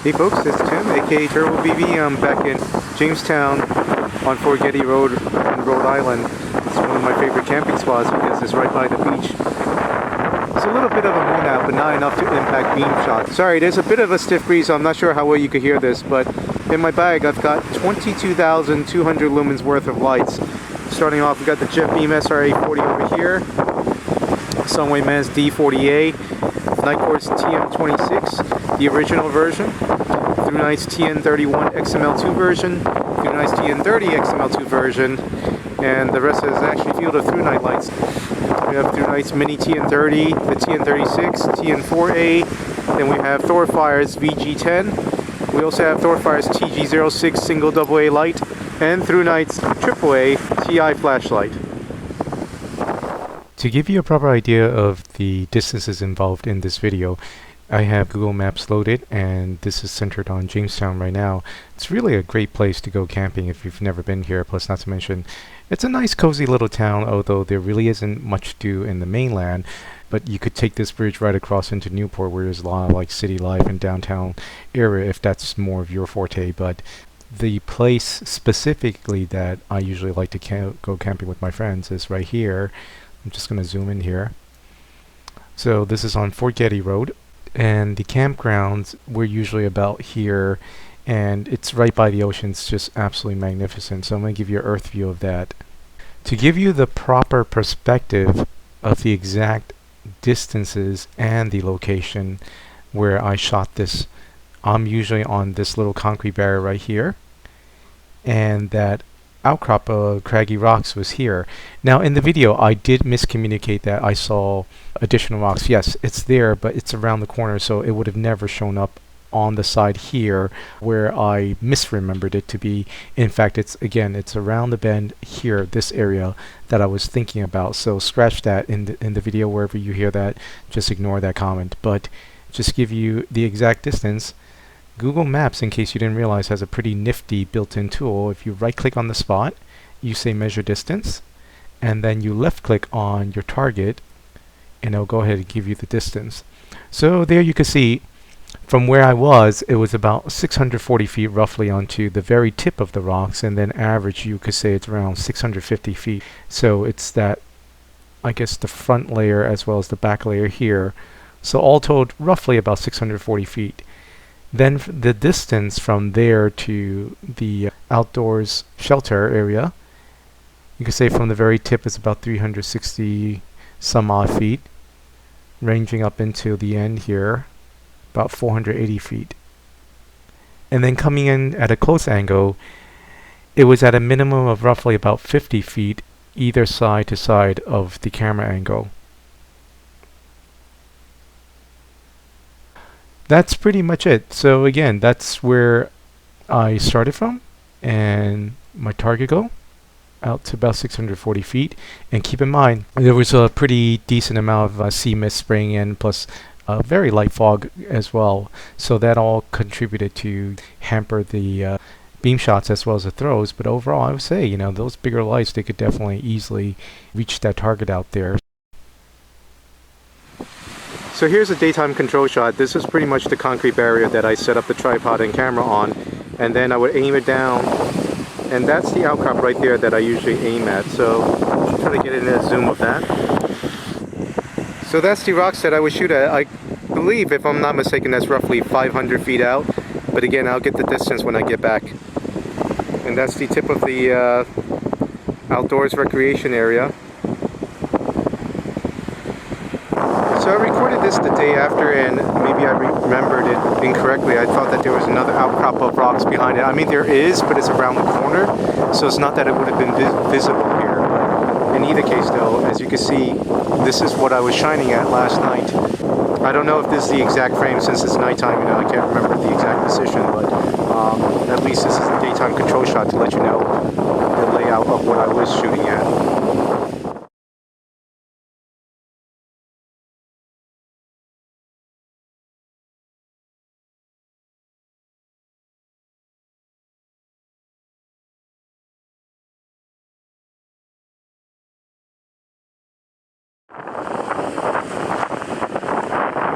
Hey folks, it's Tim, aka Turbo BB. I'm back in Jamestown on Fort Getty Road in Rhode Island. It's one of my favorite camping spots because it's right by the beach. It's a little bit of a moon out, but not enough to impact beam shots. Sorry, there's a bit of a stiff breeze, so I'm not sure how well you could hear this, but in my bag I've got 22,200 lumens worth of lights. Starting off, we've got the Jetbeam SRA40 over here, Sunwayman D40A, Nightcore's TM06, the original version, ThruNite's TN31 XML2 version, ThruNite's TN30 XML2 version, and the rest is actually field of ThruNite lights. We have ThruNite's Mini TN30, the TN36, TN4A, then we have ThorFire's VG10. We also have ThorFire's TG06 single AA light, and ThruNite's AAA TI flashlight. To give you a proper idea of the distances involved in this video, I have Google Maps loaded, and this is centered on Jamestown right now. It's really a great place to go camping if you've never been here, plus not to mention it's a nice cozy little town, although there really isn't much to do in the mainland. But you could take this bridge right across into Newport, where there's a lot of like city life and downtown area if that's more of your forte. But the place specifically that I usually like to go camping with my friends is right here. I'm just going to zoom in here. So this is on Fort Getty Road, and the campgrounds were usually about here, and it's right by the ocean. It's just absolutely magnificent. So I'm going to give you an earth view of that. To give you the proper perspective of the exact distances and the location where I shot this, I'm usually on this little concrete barrier right here, and that outcrop of craggy rocks was here. Now in the video I did miscommunicate that I saw additional rocks. Yes, it's there, but it's around the corner, so it would have never shown up on the side here where I misremembered it to be. In fact, it's around the bend here, this area that I was thinking about. So scratch that in the video. Wherever you hear that, just ignore that comment. But just give you the exact distance. Google Maps, in case you didn't realize, has a pretty nifty built-in tool. If you right-click on the spot, you say measure distance, and then you left-click on your target, and it'll go ahead and give you the distance. So there you can see from where I was, it was about 640 feet roughly onto the very tip of the rocks, and then average you could say it's around 650 feet. So it's that, I guess, the front layer as well as the back layer here. So all told, roughly about 640 feet. Then the distance from there to the outdoors shelter area, you can say from the very tip is about 360 some odd feet, ranging up into the end here, about 480 feet. And then coming in at a close angle, it was at a minimum of roughly about 50 feet either side to side of the camera angle. That's pretty much it. So again, that's where I started from, and my target go out to about 640 feet. And keep in mind, there was a pretty decent amount of sea mist spraying in, plus a very light fog as well. So that all contributed to hamper the beam shots as well as the throws. But overall, I would say, you know, those bigger lights, they could definitely easily reach that target out there. So here's a daytime control shot. This is pretty much the concrete barrier that I set up the tripod and camera on, and then I would aim it down, and that's the outcrop right there that I usually aim at. So I'll try to get in a zoom of that. So that's the rocks that I would shoot at. I believe, if I'm not mistaken, that's roughly 500 feet out, but again, I'll get the distance when I get back. And that's the tip of the outdoors recreation area. So I recorded this the day after, and maybe I remembered it incorrectly. I thought that there was another outcrop of rocks behind it. I mean, there is, but it's around the corner, so it's not that it would have been visible here. But in either case, though, as you can see, this is what I was shining at last night. I don't know if this is the exact frame since it's nighttime. You know, I can't remember the exact position, but at least this is a daytime control shot to let you know the layout of what I was shooting at. I'm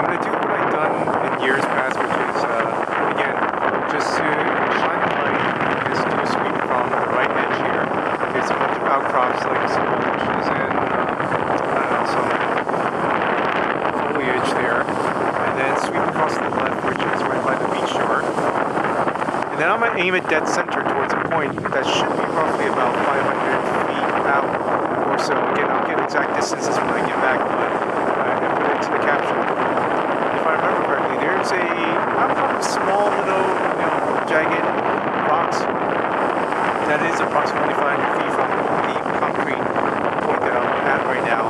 going to do what I've done in years past, which is, again, to shine the light is to sweep from the right edge here. There's a bunch of outcrops like some bushes and I don't know, some foliage there. And then sweep across to the left, which is right by the beach shore. And then I'm going to aim it dead center towards a point that should be roughly about 500 feet out or so. Again, I'll get exact distances when I get back, but I'm going to put it into the caption. If I remember correctly, there's a small little, jagged rocks that is approximately 500 feet from the concrete point that I'm at right now.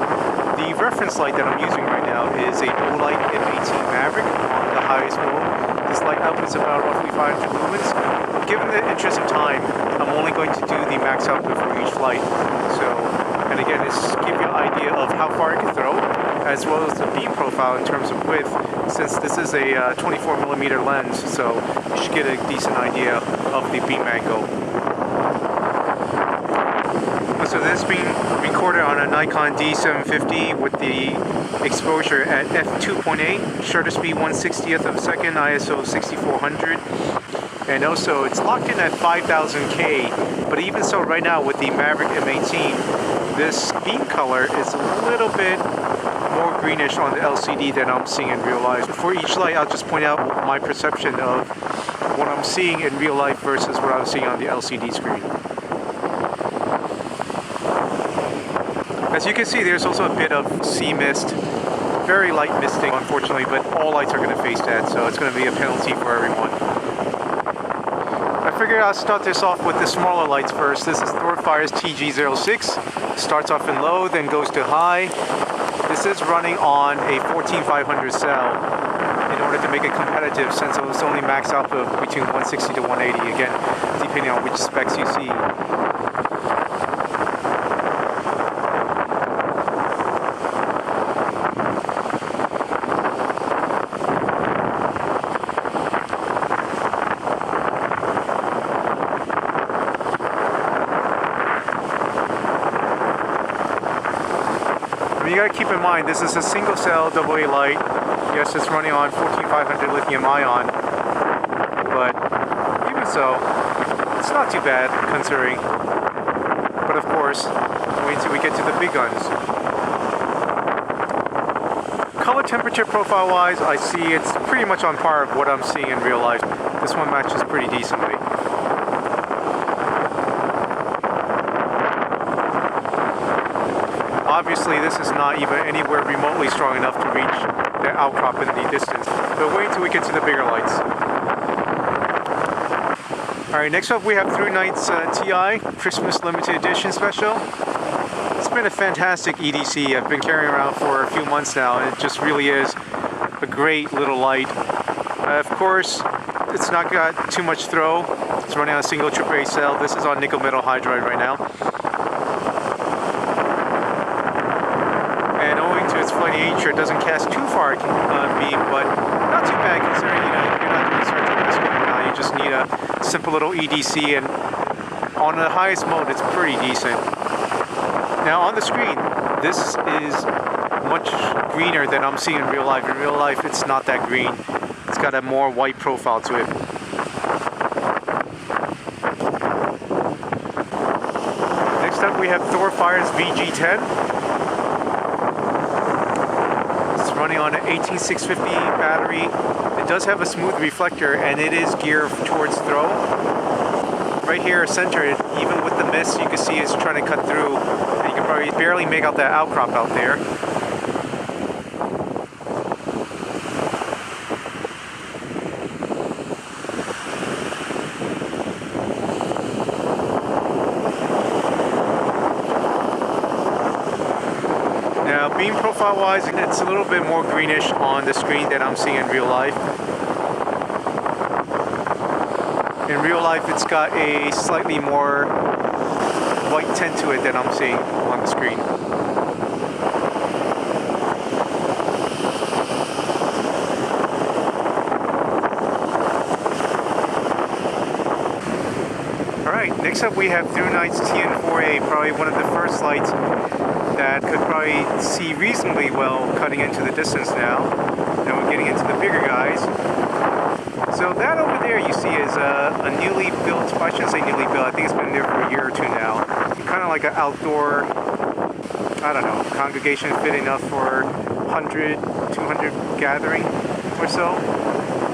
The reference light that I'm using right now is a Olight M18 Maverick on the highest mode. This light outputs about roughly 500 lumens. Given the interest of time, I'm only going to do the max output for each light. So, and again, it's give you an idea of how far it can throw, as well as the beam profile in terms of width, since this is a 24mm lens, so you should get a decent idea of the beam angle. So this is being recorded on a Nikon D750 with the exposure at f2.8, shutter speed 1/60th of a second, ISO 6400, and also it's locked in at 5000K. But even so, right now with the Maverick M18, this beam color is a little bit more greenish on the LCD than I'm seeing in real life. For each light, I'll just point out my perception of what I'm seeing in real life versus what I'm seeing on the LCD screen. As you can see, there's also a bit of sea mist, very light misting, unfortunately, but all lights are going to face that, so it's going to be a penalty for everyone. I figured I'll start this off with the smaller lights first. This is ThorFire's TG06. Starts off in low, then goes to high. This is running on a 14500 cell in order to make it competitive, since it was only max output between 160 to 180, again, depending on which specs you see. You gotta keep in mind, this is a single cell AA light. Yes, it's running on 14500 lithium ion, but even so, it's not too bad considering. But of course, wait until we get to the big guns. Color temperature profile wise, I see it's pretty much on par with what I'm seeing in real life. This one matches pretty decently. Obviously, this is not even anywhere remotely strong enough to reach the outcrop in the distance. But wait until we get to the bigger lights. Alright, next up we have ThruNite's TI Christmas Limited Edition Special. It's been a fantastic EDC. I've been carrying around for a few months now, and it just really is a great little light. Of course, it's not got too much throw. It's running on a single AAA cell. This is on nickel metal hydride right now. Its flight nature doesn't cast too far beam, but not too bad considering, if you're not doing search and rescue right now, you just need a simple little EDC, and on the highest mode it's pretty decent. Now on the screen, this is much greener than I'm seeing in real life. In real life it's not that green. It's got a more white profile to it. Next up we have ThorFire's VG10. Running on an 18650 battery. It does have a smooth reflector, and it is geared towards throw. Right here centered, even with the mist, you can see it's trying to cut through, and you can probably barely make out that outcrop out there. Beam profile wise, it's a little bit more greenish on the screen than I'm seeing in real life. In real life it's got a slightly more white tint to it than I'm seeing on the screen. Alright, next up we have ThruNite's TN4A, probably one of the first lights that could probably see reasonably well cutting into the distance now. Now we're getting into the bigger guys. So that over there you see is a newly built, well, I shouldn't say newly built, I think it's been there for a year or two now. Kind of like an outdoor, I don't know, congregation fit enough for 100, 200 gathering or so.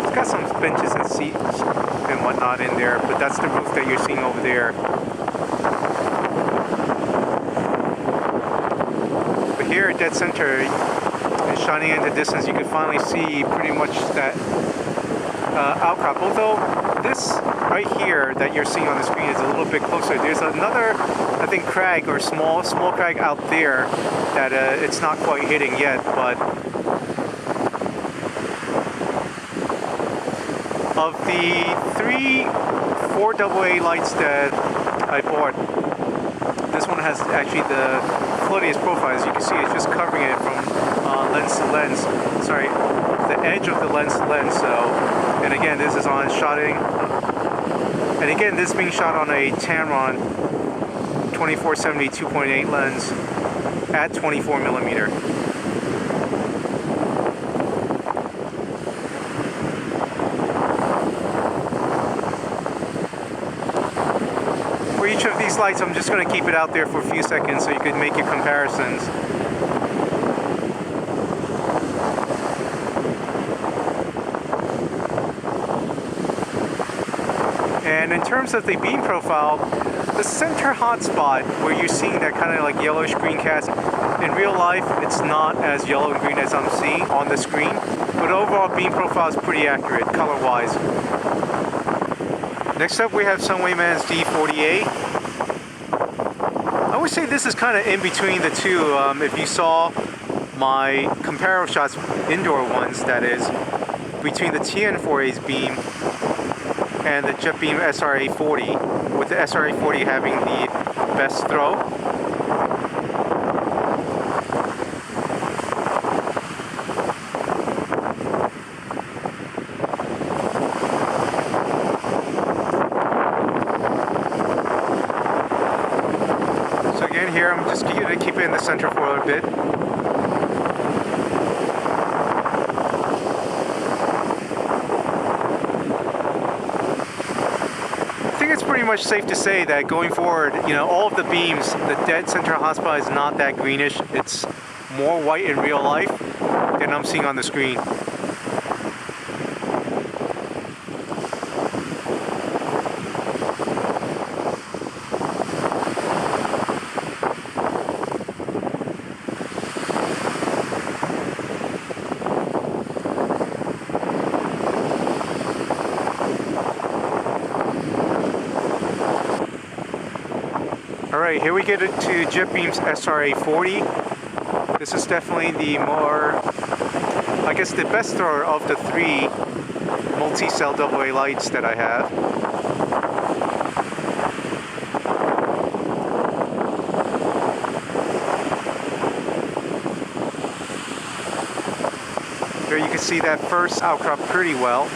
It's got some benches and seats and whatnot in there, but that's the roof that you're seeing over there. But here at dead center, and shining in the distance, you can finally see pretty much that outcrop. Although this right here that you're seeing on the screen is a little bit closer. There's another, I think, crag or small crag out there that it's not quite hitting yet. But of the 3 4AA lights that I bought, this one has actually the floatiest profile. As you can see, it's just covering it from lens to lens. Sorry, the edge of the lens to lens. So, and again, this is on shotting. And again, this is being shot on a Tamron 2470 2.8 lens at 24mm. For each of these lights, I'm just going to keep it out there for a few seconds so you can make your comparisons. And in terms of the beam profile, the center hotspot where you're seeing that kind of like yellowish green cast, in real life it's not as yellow and green as I'm seeing on the screen, but overall beam profile is pretty accurate color-wise. Next up we have Sunwayman D40A. I would say this is kind of in between the two. If you saw my Comparo shots, indoor ones that is, between the TN4A's beam and the Jetbeam SRA40, with the SRA40 having the best throw. So again here, I'm just going to keep it in the center for a bit. It's pretty much safe to say that going forward, you know, all of the beams, the dead center hotspot is not that greenish. It's more white in real life than I'm seeing on the screen. Alright, here we get it to Jetbeam's SRA40. This is definitely the more, I guess, the best thrower of the 3 multi-cell AA lights that I have. Here you can see that first outcrop pretty well.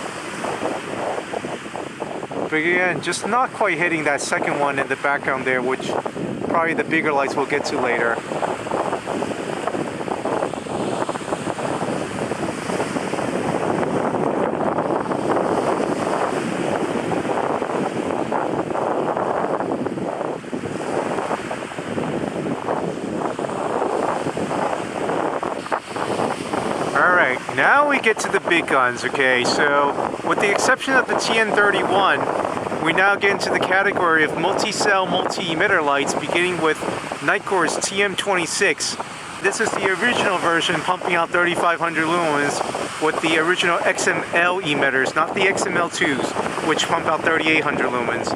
But again, just not quite hitting that second one in the background there, which probably the bigger lights we'll get to later. Alright, now we get to the big guns, okay? So, with the exception of the TN31, we now get into the category of multi-cell, multi-emitter lights, beginning with Nitecore's TM26. This is the original version, pumping out 3,500 lumens with the original XML emitters, not the XML2s, which pump out 3,800 lumens.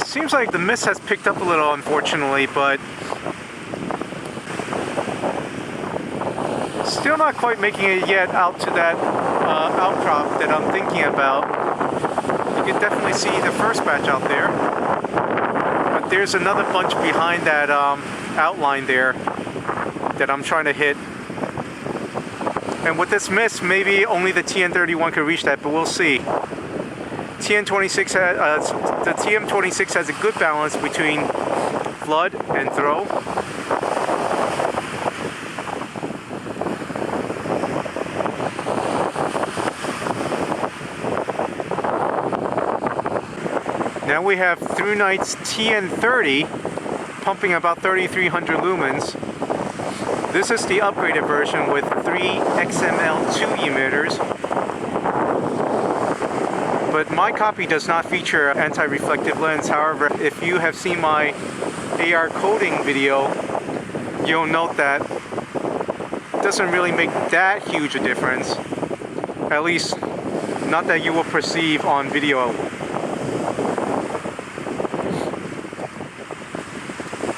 Seems like the mist has picked up a little, unfortunately, but still not quite making it yet out to that outcrop that I'm thinking about. You can definitely see the first batch out there, but there's another bunch behind that outline there that I'm trying to hit. And with this mist, maybe only the TN31 could reach that, but we'll see. TN26 has, the TM26 has a good balance between flood and throw. Now we have ThruNite's TN4A pumping about 3300 lumens. This is the upgraded version with 3 XML2 emitters. But my copy does not feature anti-reflective lens. However, if you have seen my AR coding video, you'll note that it doesn't really make that huge a difference. At least, not that you will perceive on video.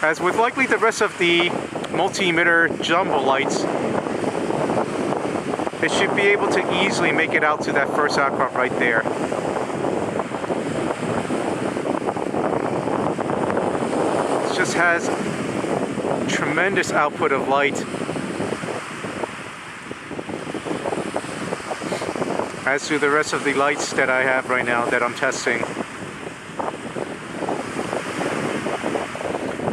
As with likely the rest of the multi-emitter jumbo lights, it should be able to easily make it out to that first outcrop right there. It just has tremendous output of light. As do the rest of the lights that I have right now that I'm testing.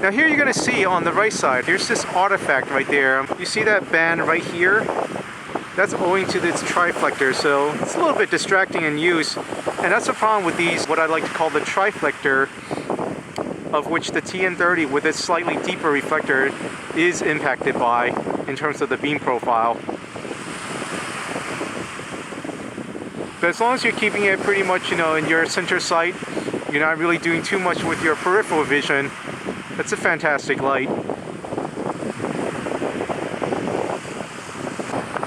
Now here you're going to see on the right side, here's this artifact right there. You see that band right here? That's owing to this triflector, so it's a little bit distracting in use. And that's the problem with these, what I like to call the triflector, of which the TN4A with its slightly deeper reflector is impacted by in terms of the beam profile. But as long as you're keeping it pretty much, in your center sight, you're not really doing too much with your peripheral vision, that's a fantastic light.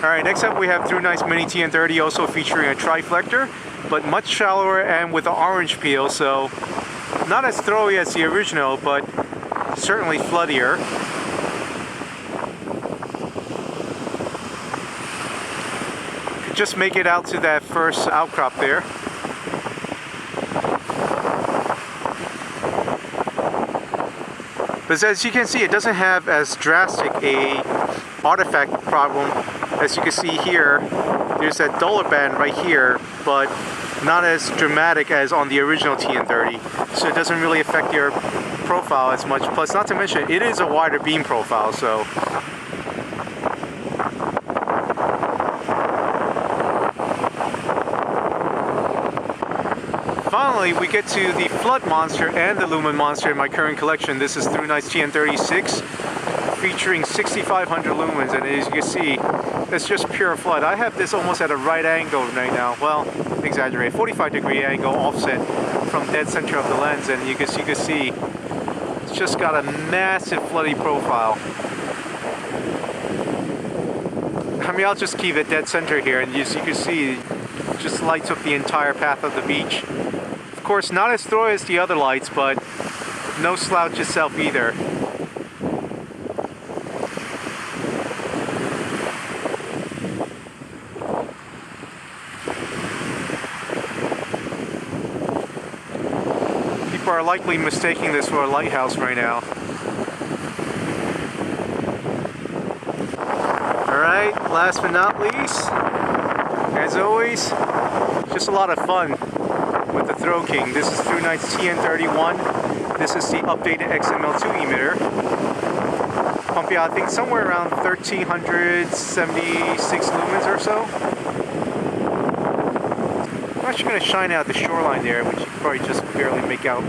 Alright, next up we have ThruNite's Mini TN4A, also featuring a triflector, but much shallower and with an orange peel, so not as throwy as the original, but certainly floodier. Could just make it out to that first outcrop there. But as you can see, it doesn't have as drastic a artifact problem as you can see here. There's that duller band right here, but not as dramatic as on the original TN4A. So it doesn't really affect your profile as much. Plus, not to mention, it is a wider beam profile, so. Finally, we get to the flood monster and the lumen monster in my current collection. This is ThruNite's TN36, featuring 6500 lumens, and as you can see, it's just pure flood. I have this almost at a right angle right now. Well, exaggerate, 45-degree angle offset from dead center of the lens, and you can see it's just got a massive floody profile. I mean, I'll just keep it dead center here, and as you can see, it just lights up the entire path of the beach. Of course, not as throwy as the other lights, but no slouch itself either. People are likely mistaking this for a lighthouse right now. Alright, last but not least, as always, just a lot of fun with the Throw King. This is ThruNite's TN31. This is the updated XML2 emitter. Pumping out, I think, somewhere around 1376 lumens or so. I'm actually going to shine out the shoreline there, which you can probably just barely make out.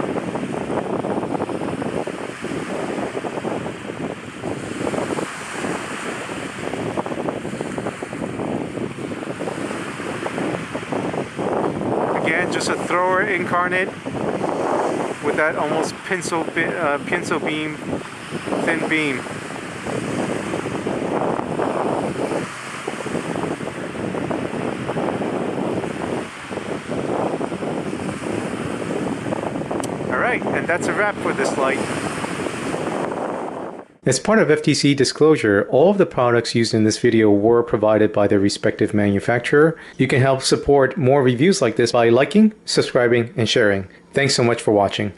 Just a thrower incarnate with that almost pencil beam, thin beam. Alright, and that's a wrap for this light. As part of FTC disclosure, all of the products used in this video were provided by their respective manufacturer. You can help support more reviews like this by liking, subscribing, and sharing. Thanks so much for watching.